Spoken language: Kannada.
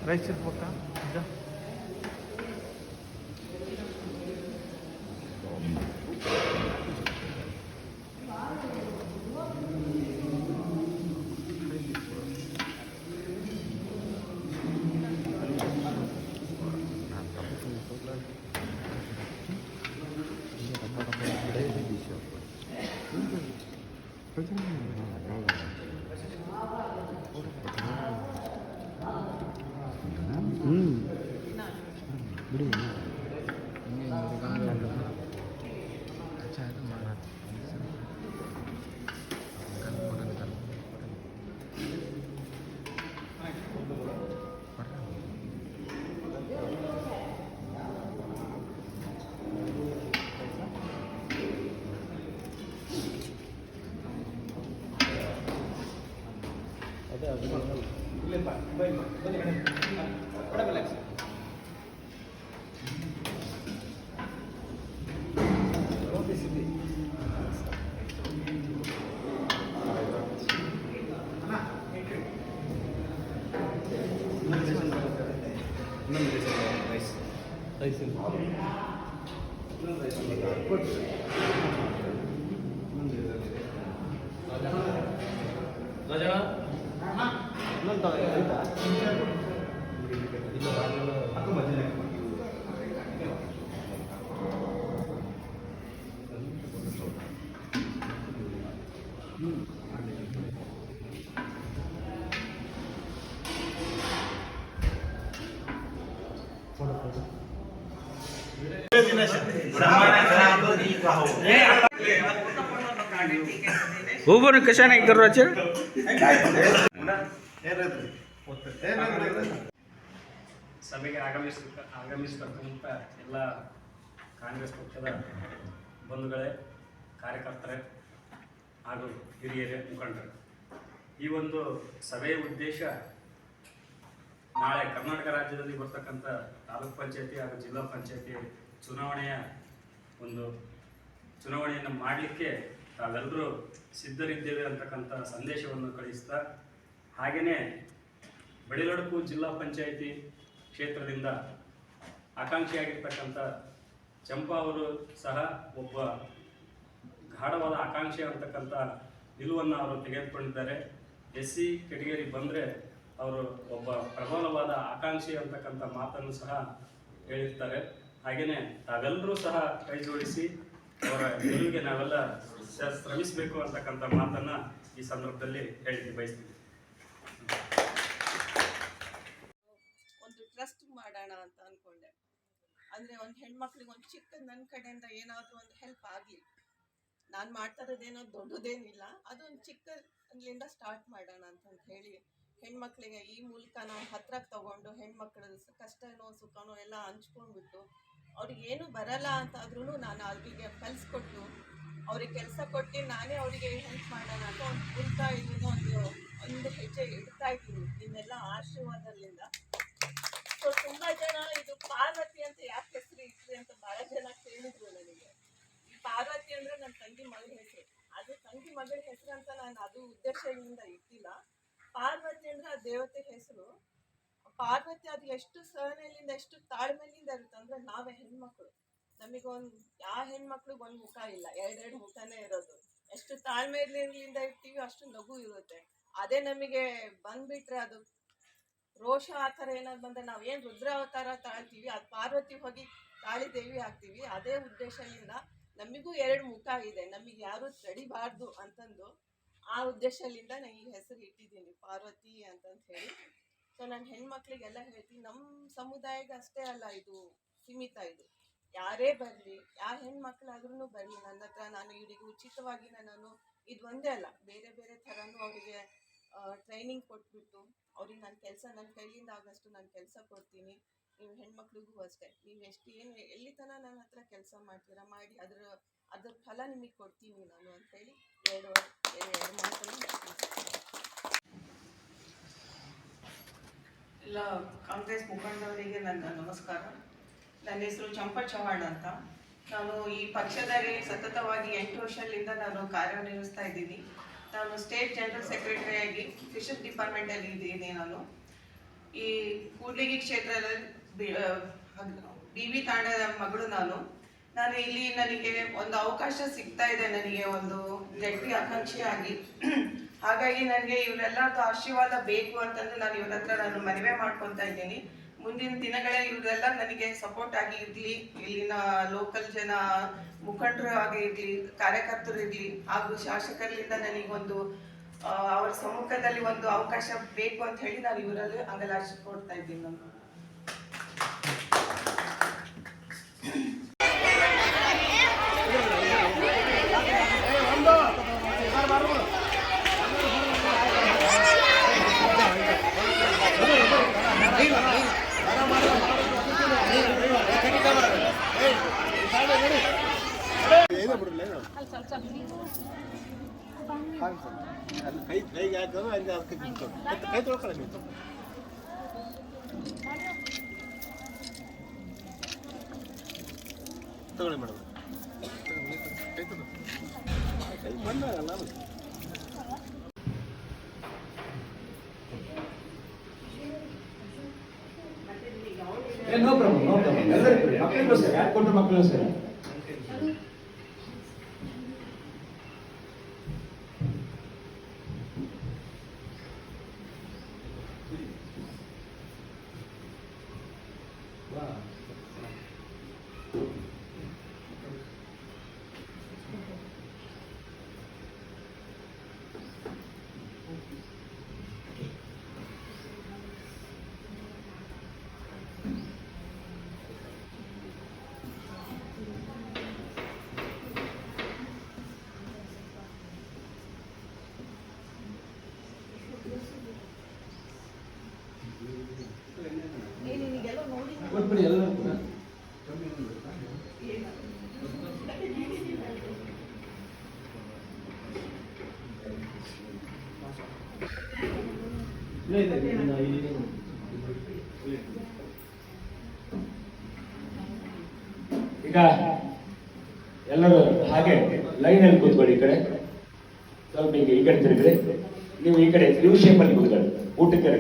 ರೈಸ್ ಇರ್ಬೇಕಾ ಹೂಬನ್ನು ಕಷಾಯ ಇದ್ದರು ಸಭೆಗೆ ಆಗಮಿಸತಕ್ಕಂಥ ಎಲ್ಲ ಕಾಂಗ್ರೆಸ್ ಪಕ್ಷದ ಬಂಧುಗಳೇ, ಕಾರ್ಯಕರ್ತರೇ ಹಾಗೂ ಹಿರಿಯರೇ, ಮುಖಂಡರೇ, ಈ ಒಂದು ಸಭೆಯ ಉದ್ದೇಶ ನಾಳೆ ಕರ್ನಾಟಕ ರಾಜ್ಯದಲ್ಲಿ ಬರ್ತಕ್ಕಂಥ ತಾಲೂಕು ಪಂಚಾಯತಿ ಹಾಗೂ ಜಿಲ್ಲಾ ಪಂಚಾಯತಿ ಚುನಾವಣೆಯನ್ನು ಮಾಡಲಿಕ್ಕೆ ತಾವೆಲ್ಲರೂ ಸಿದ್ಧರಿದ್ದೇವೆ ಅಂತಕ್ಕಂಥ ಸಂದೇಶವನ್ನು ಕಳಿಸ್ತಾ, ಹಾಗೆಯೇ ಬಡಿಲೊಡಕು ಜಿಲ್ಲಾ ಪಂಚಾಯಿತಿ ಕ್ಷೇತ್ರದಿಂದ ಆಕಾಂಕ್ಷಿಯಾಗಿರ್ತಕ್ಕಂಥ ಚಂಪಾ ಅವರು ಸಹ ಒಬ್ಬ ಗಾಢವಾದ ಆಕಾಂಕ್ಷೆ ಅಂತಕ್ಕಂಥ ನಿಲುವನ್ನು ಅವರು ತೆಗೆದುಕೊಂಡಿದ್ದಾರೆ. SC ಕೆಟಗರಿ ಬಂದರೆ ಅವರು ಒಬ್ಬ ಪ್ರಬಲವಾದ ಆಕಾಂಕ್ಷಿ ಅಂತಕ್ಕಂಥ ಮಾತನ್ನು ಸಹ ಹೇಳಿರ್ತಾರೆ. ಹಾಗೆಯೇ ತಾವೆಲ್ಲರೂ ಸಹ ಕೈ ಜೋಡಿಸಿ ಅವರ ಗೆಲುವಿಗೆ ನಾವೆಲ್ಲ ಶ್ರಮಿಸಬೇಕು ಅಂತಕ್ಕಂಥ ಮಾತನ್ನು ಈ ಸಂದರ್ಭದಲ್ಲಿ ಹೇಳಲಿಕ್ಕೆ ಬಯಸ್ತೀವಿ. ಒಂದು ಟ್ರಸ್ಟ್ ಮಾಡೋಣ ಅಂತ ಅಂದ್ಕೊಂಡೆ. ಅಂದರೆ ಒಂದು ಹೆಣ್ಮಕ್ಳಿಗೆ ಒಂದು ಚಿಕ್ಕ ನನ್ನ ಕಡೆಯಿಂದ ಏನಾದರೂ ಒಂದು ಹೆಲ್ಪ್ ಆಗಲಿ. ನಾನು ಮಾಡ್ತಾ ಇರೋದೇನೋ ದೊಡ್ಡದೇನಿಲ್ಲ, ಅದೊಂದು ಚಿಕ್ಕದಿಂದ ಸ್ಟಾರ್ಟ್ ಮಾಡೋಣ ಅಂತ ಹೇಳಿ ಹೆಣ್ಮಕ್ಳಿಗೆ ಈ ಮೂಲಕ ನಾವು ಹತ್ರಕ್ಕೆ ತಗೊಂಡು ಹೆಣ್ಮಕ್ಳ ಕಷ್ಟನೋ ಸುಖನೋ ಎಲ್ಲ ಹಂಚ್ಕೊಂಡ್ಬಿಟ್ಟು ಅವ್ರಿಗೆ ಏನು ಬರಲ್ಲ ಅಂತಾದ್ರೂ ನಾನು ಅವ್ರಿಗೆ ಕಲಿಸ್ಕೊಟ್ಟು ಅವ್ರಿಗೆ ಕೆಲಸ ಕೊಟ್ಟು ನಾನೇ ಅವರಿಗೆ ಹೆಲ್ಪ್ ಮಾಡೋಣ ಅಂತ ಒಂದು ಮೂಲಕ ಇದನ್ನು ಒಂದು ಒಂದು ಹೆಜ್ಜೆ ಇಡ್ತಾ ಇದ್ದೀನಿ ನಿಮ್ಮೆಲ್ಲ ಆಶೀರ್ವಾದದಿಂದ. ಸೊ ತುಂಬಾ ಜನ ಇದು ಪಾರ್ವತಿ ಅಂತ ಯಾಕೆ ಹೆಸರು ಇಟ್ರಿ ಅಂತ ಬಹಳ ಜನ ಕೇಳಿದ್ರು ನನಗೆ. ಈ ಪಾರ್ವತಿ ಅಂದ್ರೆ ನನ್ನ ತಂಗಿ ಮಗಳ ಹೆಸರು. ಅದು ತಂಗಿ ಮಗಳ ಹೆಸರು ಅಂತ ನಾನು ಅದು ಉದ್ದೇಶದಿಂದ ಇಟ್ಟಿಲ್ಲ. ಪಾರ್ವತಿ ಅಂದ್ರೆ ಆ ದೇವತೆ ಹೆಸರು. ಪಾರ್ವತಿ ಅದು ಎಷ್ಟು ಸಹನೆಯಿಂದ ಎಷ್ಟು ತಾಳ್ಮೆಯಿಂದ ಇರುತ್ತೆ ಅಂದ್ರೆ ನಾವೇ ಹೆಣ್ಮಕ್ಳು, ನಮಗೊಂದು ಯಾವ ಹೆಣ್ಮಕ್ಳಿಗೆ ಒಂದು ಮುಖ ಇಲ್ಲ, ಎರಡೆರಡು ಮುಖನೇ ಇರೋದು. ಎಷ್ಟು ತಾಳ್ಮೆಯಿಂದ ಇರ್ತೀವಿ ಅಷ್ಟು ನಗು ಇರುತ್ತೆ. ಅದೇ ನಮಗೆ ಬಂದ್ಬಿಟ್ರೆ ಅದು ರೋಷ ಆ ಥರ ಏನಾದ್ರು ಬಂದರೆ ನಾವೇನು ರುದ್ರ ಅವತಾರ ತಾಳ್ತೀವಿ, ಅದು ಪಾರ್ವತಿ ಹೋಗಿ ಕಾಳಿ ದೇವಿ ಆಗ್ತೀವಿ. ಅದೇ ಉದ್ದೇಶದಿಂದ ನಮಗೂ ಎರಡು ಮುಖ ಇದೆ, ನಮಗೆ ಯಾರು ತಡಿಬಾರ್ದು ಅಂತಂದು ಆ ಉದ್ದೇಶದಿಂದ ನಾನು ಈ ಹೆಸರು ಇಟ್ಟಿದ್ದೀನಿ ಪಾರ್ವತಿ ಅಂತಂತ ಹೇಳಿ. ಸೊ ನಾನು ಹೆಣ್ಮಕ್ಳಿಗೆಲ್ಲ ಹೇಳ್ತೀನಿ, ನಮ್ಮ ಸಮುದಾಯಕ್ಕೆ ಅಷ್ಟೇ ಅಲ್ಲ ಇದು ಸೀಮಿತ, ಇದು ಯಾರೇ ಬರಲಿ, ಯಾವ ಹೆಣ್ಮಕ್ಳಾದ್ರೂ ಬರಲಿ ನನ್ನ ಹತ್ರ, ನಾನು ಇವರಿಗೆ ಉಚಿತವಾಗಿ ನಾನು ಇದು ಒಂದೇ ಅಲ್ಲ ಬೇರೆ ಬೇರೆ ಥರನೂ ಅವರಿಗೆ ಟ್ರೈನಿಂಗ್ ಕೊಟ್ಬಿಟ್ಟು ಅವ್ರಿಗೆ ನಾನು ಕೆಲಸ ನನ್ನ ಕೈಯಿಂದ ಆಗಷ್ಟು ನಾನು ಕೆಲಸ ಕೊಡ್ತೀನಿ. ನೀವು ಹೆಣ್ಮಕ್ಳಿಗೂ ಅಷ್ಟೇ, ನೀವು ಎಷ್ಟು ಏನು ಎಲ್ಲಿ ತನಕ ನನ್ನ ಹತ್ರ ಕೆಲಸ ಮಾಡ್ತೀರಾ ಮಾಡಿ ಅದ್ರ ಫಲ ನಿಮಗೆ ಕೊಡ್ತೀನಿ ನಾನು ಅಂತೇಳಿ ಎರಡು ಮಾತನ್ನು ಎಲ್ಲ ಕಾಂಗ್ರೆಸ್ ಮುಖಂಡವರಿಗೆ ನನ್ನ ನಮಸ್ಕಾರ. ನನ್ನ ಹೆಸರು ಚಂಪಾ ಚವ್ಹಾಣ್ ಅಂತ. ನಾನು ಈ ಪಕ್ಷದಲ್ಲಿ ಸತತವಾಗಿ 8 ವರ್ಷದಿಂದ ನಾನು ಕಾರ್ಯನಿರ್ವಹಿಸ್ತಾ ಇದ್ದೀನಿ. ನಾನು ಸ್ಟೇಟ್ ಜನರಲ್ ಸೆಕ್ರೆಟರಿಯಾಗಿ ಫಿಶರ್ಸ್ ಡಿಪಾರ್ಟ್ಮೆಂಟಲ್ಲಿ ಇದ್ದೀನಿ. ನಾನು ಈ ಕೂಡ್ಲಿಗಿ ಕ್ಷೇತ್ರದಲ್ಲಿ ಬಿ ವಿ ತಾಂಡದ ಮಗಳು. ನಾನು ಇಲ್ಲಿ ನನಗೆ ಒಂದು ಅವಕಾಶ ಸಿಗ್ತಾ ಇದೆ, ನನಗೆ ಒಂದು ಜಡ್ಪಿ ಆಕಾಂಕ್ಷಿಯಾಗಿ. ಹಾಗಾಗಿ ನನಗೆ ಇವರೆಲ್ಲರದ್ದು ಆಶೀರ್ವಾದ ಬೇಕು ಅಂತಂದು ನಾನು ಇವ್ರ ಹತ್ರ ನಾನು ಮನವಿ ಮಾಡ್ಕೊತಾ ಇದ್ದೀನಿ. ಮುಂದಿನ ದಿನಗಳಲ್ಲಿ ಇವರೆಲ್ಲ ನನಗೆ ಸಪೋರ್ಟ್ ಆಗಿ ಇರಲಿ, ಇಲ್ಲಿನ ಲೋಕಲ್ ಜನ ಮುಖಂಡರು ಆಗಿ ಇರಲಿ, ಕಾರ್ಯಕರ್ತರು ಇರಲಿ, ಹಾಗೂ ಶಾಸಕರಿಂದ ನನಗೊಂದು ಅವರ ಸಮ್ಮುಖದಲ್ಲಿ ಒಂದು ಅವಕಾಶ ಬೇಕು ಅಂತ ಹೇಳಿ ನಾನು ಇವರಲ್ಲಿ ಅಂಗಲಾಚಿ ಕೊಡ್ತಾ ಇದ್ದೀನಿ. ನಾನು ಕೈಗೆ ಹಾಕೋದು ಅಲ್ಲಿ ಅದಕ್ಕೆ ಕೈ ತೊಳ್ಕೊಳ್ಳಿ ನೀವು. ತಗೊಳ್ಳಿ ಮೇಡಮ್, ಕೈ ತಗೋ, ಕೈ ಬಂದಾಗಲ್ಲ. No problem, no problem. ಎಲ್ಲರಿಗೂ ಮಕ್ಕಳಿಗೋಸ್ಕರ ಯಾಕೆ ಕೊಟ್ಟರು, ಮಕ್ಕಳಿಗೋಸ್ಕರ. ಕೊಟ್ಬಿಡಿ ಎಲ್ಲರೂ ಕೂಡ. ಈಗ ಎಲ್ಲರೂ ಹಾಗೆ ಲೈನ್ ಅಲ್ಲಿ ಕೂತ್ಕೊಳ್ಳಿ. ಈ ಕಡೆ ಸ್ವಲ್ಪ ಈ ಕಡೆ ತಿರುಗಿದ್ರೆ ನೀವು ಈ ಕಡೆ ಯು ಶೇಪ್ ಅಲ್ಲಿ ಕೂತ್ಕೊಳ್ಳಿ ಊಟಕ್ಕೆ.